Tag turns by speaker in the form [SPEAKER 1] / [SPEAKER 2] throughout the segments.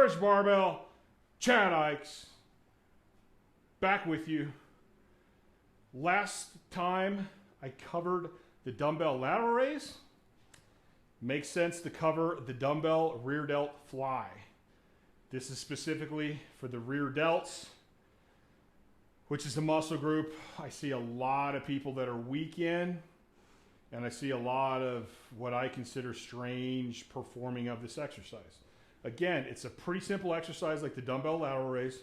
[SPEAKER 1] Storage Barbell, Chad Ikes, back with you. Last time I covered the dumbbell lateral raise. Makes sense to cover the dumbbell rear delt fly. This is specifically for the rear delts, which is a muscle group I see a lot of people that are weak in, and I see a lot of what I consider strange performing of this exercise. Again, it's a pretty simple exercise like the dumbbell lateral raise,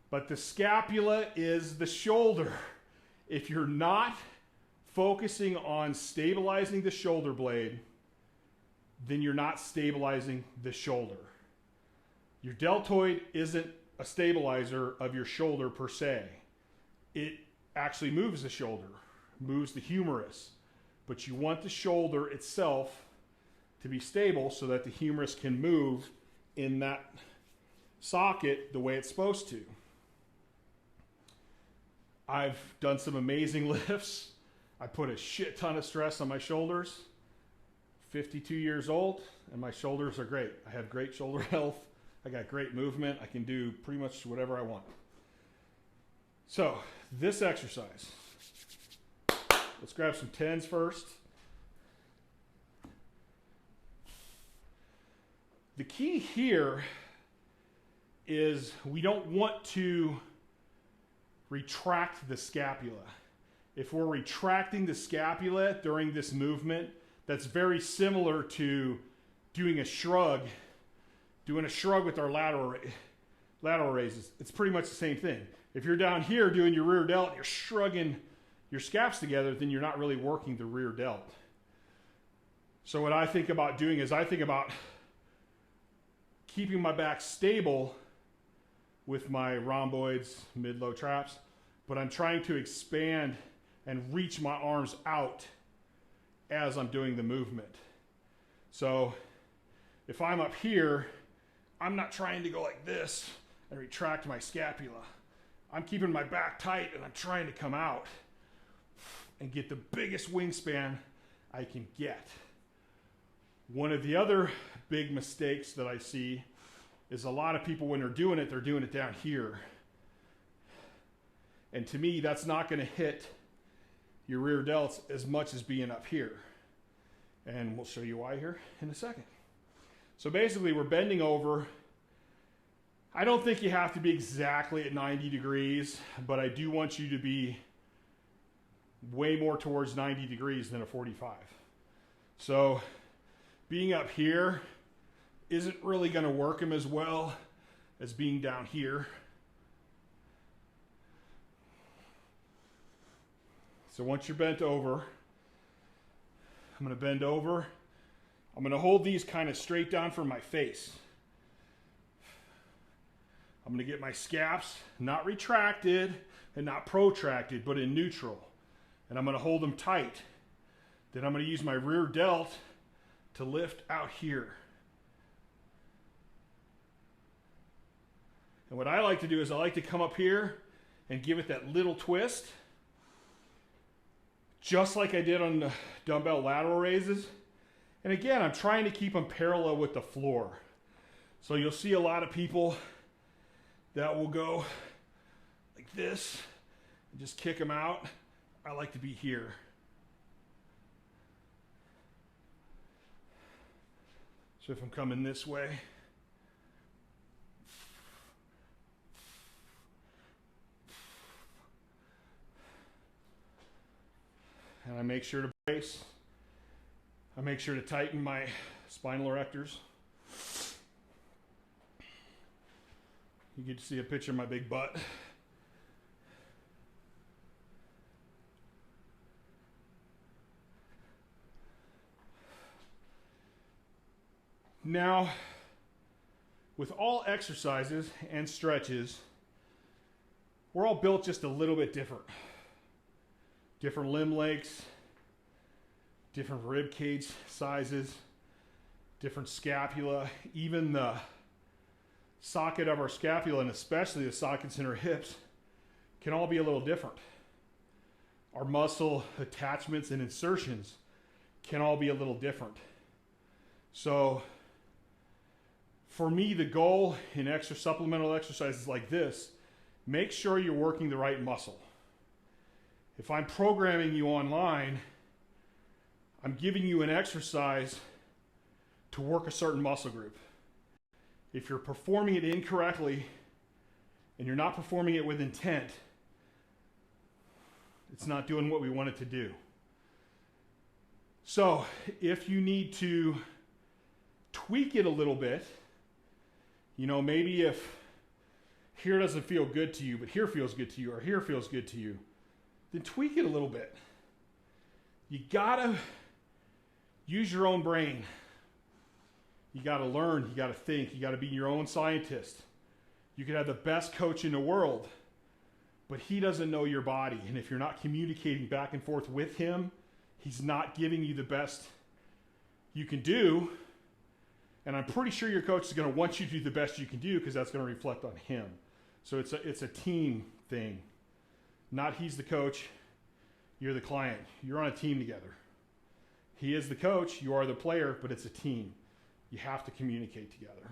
[SPEAKER 1] but the scapula is the shoulder. If you're not focusing on stabilizing the shoulder blade, then you're not stabilizing the shoulder. Your deltoid isn't a stabilizer of your shoulder per se. It actually moves the shoulder, moves the humerus, but you want the shoulder itself to be stable so that the humerus can move in that socket the way it's supposed to. I've done some amazing lifts. I put a shit ton of stress on my shoulders. 52 years old, and my shoulders are great. I have great shoulder health. I got great movement. I can do pretty much whatever I want. So, this exercise. Let's grab some 10s first. The key here is we don't want to retract the scapula. If we're retracting the scapula during this movement, that's very similar to doing a shrug with our lateral raises. It's pretty much the same thing. If you're down here doing your rear delt, you're shrugging your scaps together, then you're not really working the rear delt. So what I think about doing is I think about keeping my back stable with my rhomboids, mid-low traps, but I'm trying to expand and reach my arms out as I'm doing the movement. So if I'm up here, I'm not trying to go like this and retract my scapula. I'm keeping my back tight and I'm trying to come out and get the biggest wingspan I can get. One of the other big mistakes that I see is a lot of people, when they're doing it down here. And to me, that's not going to hit your rear delts as much as being up here. And we'll show you why here in a second. So basically, we're bending over. I don't think you have to be exactly at 90 degrees, but I do want you to be way more towards 90 degrees than a 45. So being up here isn't really going to work them as well as being down here. So once you're bent over, I'm going to bend over. I'm going to hold these kind of straight down from my face. I'm going to get my scaps not retracted and not protracted, but in neutral. And I'm going to hold them tight. Then I'm going to use my rear delt to lift out here. And what I like to do is I like to come up here and give it that little twist, just like I did on the dumbbell lateral raises. And again, I'm trying to keep them parallel with the floor. So you'll see a lot of people that will go like this and just kick them out. I like to be here. So if I'm coming this way, and I make sure to brace. I make sure to tighten my spinal erectors. You get to see a picture of my big butt. Now, with all exercises and stretches, we're all built just a little bit different. Different limb lengths, different rib cage sizes, different scapula, even the socket of our scapula, and especially the sockets in our hips, can all be a little different. Our muscle attachments and insertions can all be a little different. So for me, the goal in supplemental exercises like this, make sure you're working the right muscle. If I'm programming you online, I'm giving you an exercise to work a certain muscle group. If you're performing it incorrectly and you're not performing it with intent, it's not doing what we want it to do. So if you need to tweak it a little bit, you know, maybe if here doesn't feel good to you, but here feels good to you, or here feels good to you, then tweak it a little bit. You gotta use your own brain. You gotta learn, you gotta think, you gotta be your own scientist. You could have the best coach in the world, but he doesn't know your body. And if you're not communicating back and forth with him, he's not giving you the best you can do. And I'm pretty sure your coach is gonna want you to do the best you can do, because that's gonna reflect on him. So it's a team thing. Not he's the coach, you're the client. You're on a team together. He is the coach, you are the player, but it's a team. You have to communicate together.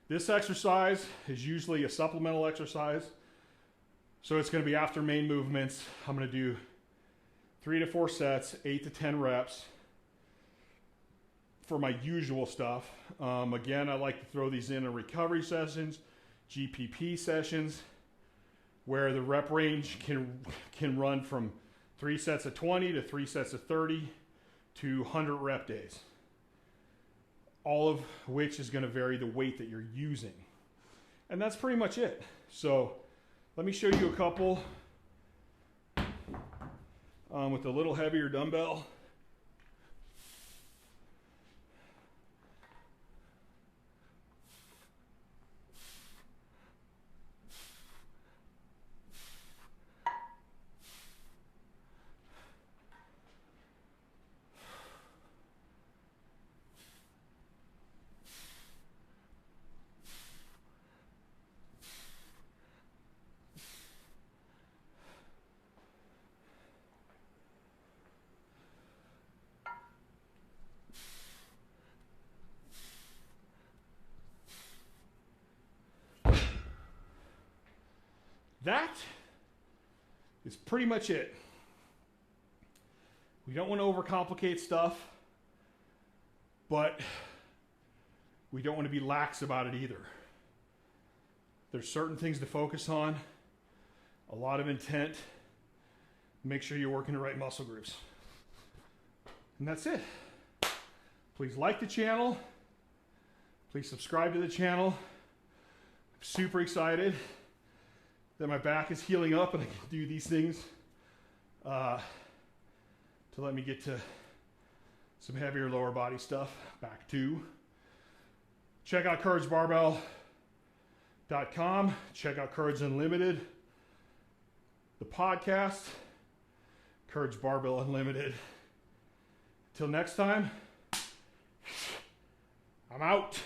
[SPEAKER 1] This exercise is usually a supplemental exercise. So it's going to be after main movements. I'm going to do 3 to 4 sets, 8 to 10 reps for my usual stuff. Again, I like to throw these in recovery sessions, GPP sessions, where the rep range can run from 3 sets of 20 to 3 sets of 30 to 100 rep days. All of which is going to vary the weight that you're using. And that's pretty much it. So let me show you a couple with a little heavier dumbbell. That is pretty much it. We don't want to overcomplicate stuff, but we don't want to be lax about it either. There's certain things to focus on, a lot of intent. Make sure you're working the right muscle groups. And that's it. Please like the channel. Please subscribe to the channel. I'm super excited that my back is healing up and I can do these things to let me get to some heavier lower body stuff. Back to. Check out CourageBarbell.com. Check out Courage Unlimited, the podcast, Courage Barbell Unlimited. Till next time, I'm out.